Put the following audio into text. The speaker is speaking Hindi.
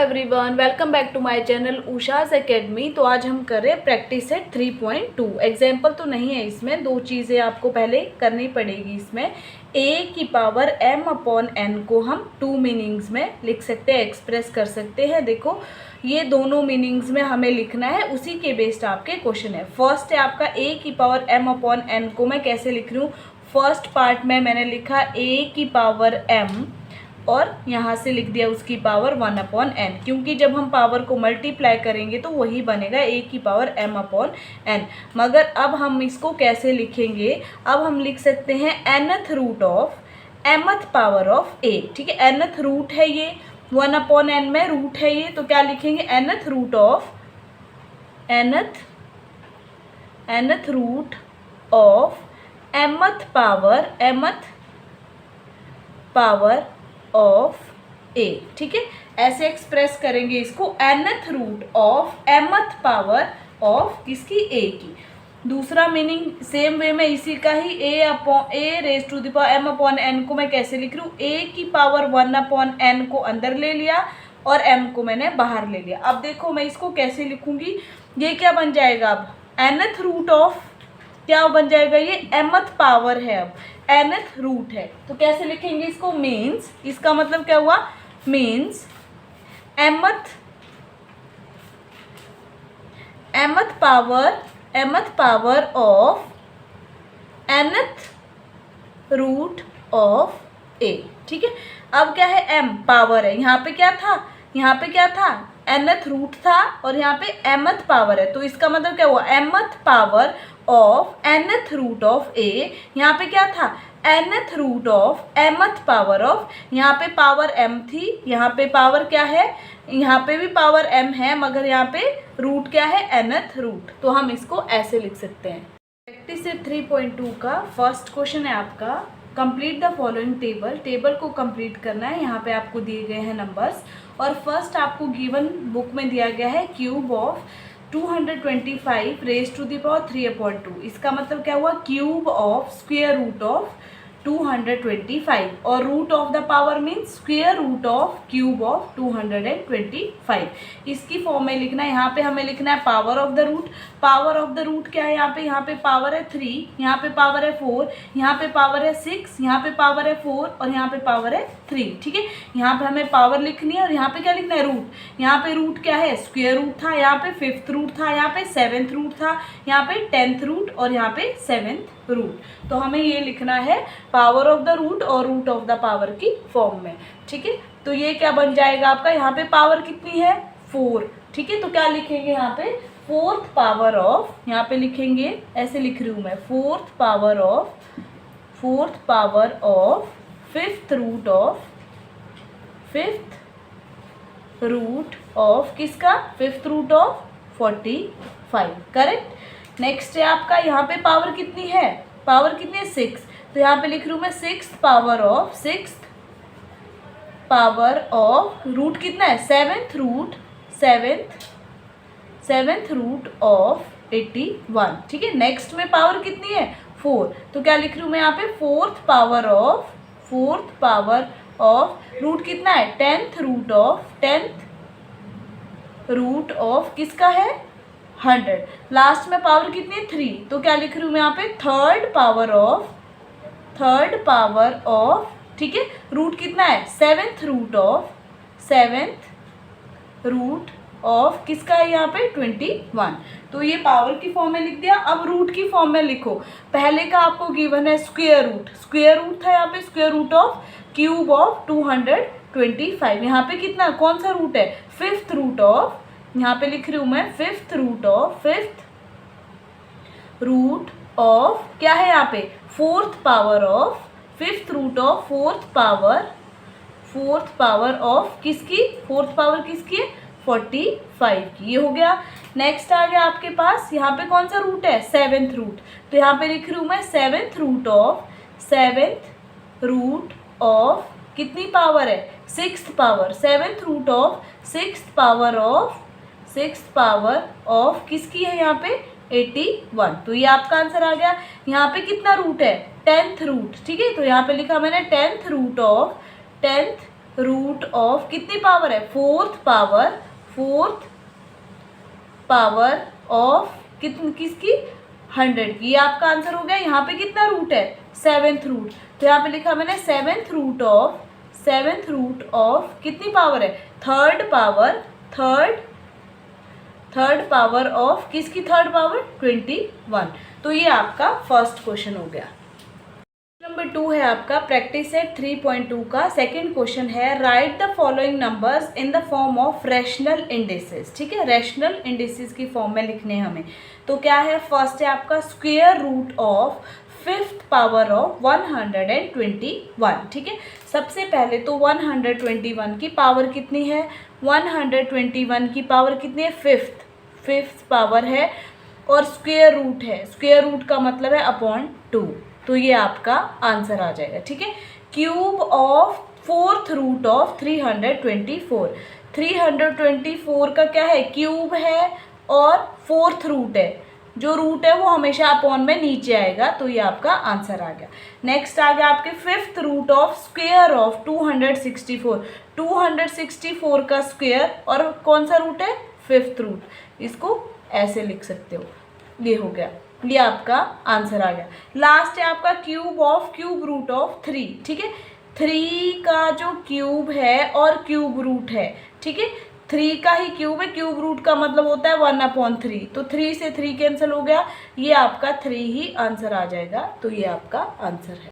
Everyone, welcome back to my channel Usha's academy. तो आज हम कर रहे हैं प्रैक्टिस सेट 3.2। एग्जाम्पल तो नहीं है इसमें, दो चीज़ें आपको पहले करनी पड़ेगी। इसमें a की पावर m अपॉन n को हम टू मीनिंग्स में लिख सकते हैं, एक्सप्रेस कर सकते हैं। देखो ये दोनों मीनिंग्स में हमें लिखना है, उसी के बेस्ड आपके क्वेश्चन है। फर्स्ट है आपका a की पावर m अपॉन n को मैं कैसे लिख रही हूँ। फर्स्ट पार्ट में मैंने लिखा a की पावर m और यहाँ से लिख दिया उसकी पावर 1 अपॉन एन, क्योंकि जब हम पावर को मल्टीप्लाई करेंगे तो वही बनेगा a की पावर m अपॉन n। मगर अब हम इसको कैसे लिखेंगे, अब हम लिख सकते हैं nth root of mth power of a। ठीक है, nth रूट है ये, 1 अपॉन n में रूट है ये, तो क्या लिखेंगे nth root of nth root of mth power of a। ठीक है, ऐसे एक्सप्रेस करेंगे इसको, nth root of mth power of किसकी a की। दूसरा मीनिंग सेम वे में इसी का ही, a raise to the power m upon n को मैं कैसे लिख रही हूँ, a की पावर 1 अपॉन n को अंदर ले लिया और m को मैंने बाहर ले लिया। अब देखो मैं इसको कैसे लिखूंगी, ये क्या बन जाएगा, अब nth रूट ऑफ क्या बन जाएगा, ये mth पावर है, अब nth रूट है, तो कैसे लिखेंगे इसको, मीन्स, इसका मतलब क्या हुआ, means mth power of nth root of a। ठीक है, अब क्या है, m पावर है, यहाँ पे क्या था, nth रूट था और यहाँ पे mth पावर है, तो इसका मतलब क्या हुआ, mth power of nth root of a। यहाँ पे क्या था, nth root of mth power of, यहाँ पे पावर m थी, यहाँ पे पावर क्या है, यहाँ पे भी पावर m है, मगर यहाँ पे रूट क्या है, nth रूट। तो हम इसको ऐसे लिख सकते हैं। प्रैक्टिस सेट 3.2 का फर्स्ट क्वेश्चन है आपका, complete the following table. Table को कंप्लीट करना है, यहाँ पे आपको दिए गए हैं नंबर्स, और फर्स्ट आपको गिवन बुक में दिया गया है cube of 225 raise to the power 3/2। इसका मतलब क्या हुआ, cube of square root of 225 और root of the power means square root of cube of 225। इसकी फॉर्म में लिखना है, यहाँ पे हमें लिखना है power of the root. Power of the root क्या है, यहाँ पे पावर है 3, यहाँ पे पावर है 4, यहाँ पे पावर है 6, यहाँ पे पावर है 4 और यहाँ पे पावर है 3। ठीक है, यहाँ पे हमें पावर लिखनी है और यहाँ पे क्या लिखना है, रूट। यहाँ पे रूट क्या है, स्क्वायर रूट था, यहाँ पे 5th रूट था, यहाँ पे 7th रूट था, यहाँ पे 10th रूट और यहाँ पे 7th रूट। तो हमें ये लिखना है पावर ऑफ द रूट और रूट ऑफ द पावर की फॉर्म में। ठीक है, तो ये क्या बन जाएगा आपका, यहाँ पे पावर कितनी है, 4। ठीक है, तो क्या लिखेंगे यहाँ पे, 4th पावर ऑफ, यहाँ पे लिखेंगे, ऐसे लिख रही हूँ मैं, 4th power of 5th root of किसका, 5th root of 45। Correct. Next है आपका, यहाँ पे पावर कितनी है, 6, तो यहाँ पे लिख रही हूँ मैं 6th पावर ऑफ रूट कितना है, 7th रूट ऑफ 81। ठीक है, नेक्स्ट में पावर कितनी है, 4, तो क्या लिख रही हूँ मैं यहाँ पे 4th पावर ऑफ रूट कितना है, 10th रूट ऑफ किसका है, 100। लास्ट में पावर कितनी है, 3, तो क्या लिख रही हूँ मैं यहाँ पे 3rd पावर ऑफ, ठीक है, रूट कितना है, 7th रूट ऑफ किसका है, यहाँ पे 21। तो ये पावर की फॉर्म में लिख दिया। अब रूट की फॉर्म में लिखो, पहले का आपको गिवन है स्क्वायर रूट था, यहाँ पे square root of cube of 225। यहाँ पे कितना, कौन सा रूट है, 5th रूट ऑफ, यहाँ पे लिख रही हूँ मैं 5th रूट ऑफ क्या है, यहाँ पे 4th power of 5th root of 4th power of किसकी, 4th पावर किसकी है, 45 की। ये हो गया। नेक्स्ट आ गया आपके पास, यहाँ पे कौन सा रूट है, 7th रूट, तो यहाँ पे लिख रही हूँ मैं 7th रूट ऑफ कितनी पावर है, 6th power, 7th root of 6th power of किसकी है, यहाँ पे 81। तो ये आपका आंसर आ गया। यहाँ पे कितना रूट है, 10th रूट। ठीक है, तो यहाँ पे लिखा मैंने 10th रूट ऑफ कितनी पावर है, फोर्थ पावर ऑफ किसकी, 100 की। ये आपका आंसर हो गया। यहाँ पे कितना रूट है, सेवेंथ रूट, तो यहाँ पे लिखा मैंने सेवेंथ रूट ऑफ कितनी पावर है, थर्ड पावर ऑफ किसकी, थर्ड पावर 21। तो ये आपका फर्स्ट क्वेश्चन हो गया। नंबर 2 है आपका प्रैक्टिस सेट 3.2 का सेकंड क्वेश्चन है, right the following numbers in the form of rational indices. ठीक है, रैशनल इंडिसेस की फॉर्म में लिखने हैं हमें। तो क्या है, फर्स्ट है आपका square root of fifth power of 121। ठीक है, सबसे पहले तो 121 की पावर कितनी है, 121 की पावर कितनी है, फिफ्थ पावर है, और स्क्वायर रूट है, स्क्वायर रूट का मतलब है अपॉन 2, तो ये आपका आंसर आ जाएगा। ठीक है, cube of fourth root of 324 का क्या है, क्यूब है और फोर्थ रूट है, जो रूट है वो हमेशा अपॉन में नीचे आएगा, तो ये आपका आंसर आ गया। नेक्स्ट आ गया आपके fifth root of square of 264 का स्क्वायर, और कौन सा रूट है, फिफ्थ रूट, इसको ऐसे लिख सकते हो, ये हो गया, ये आपका आंसर आ गया। लास्ट है आपका क्यूब रूट ऑफ 3। ठीक है, 3 का जो क्यूब है और क्यूब रूट है, ठीक है, 3 का ही क्यूब है, क्यूब रूट का मतलब होता है 1/3, तो 3 से 3 कैंसिल हो गया, ये आपका 3 ही आंसर आ जाएगा, तो ये आपका आंसर है।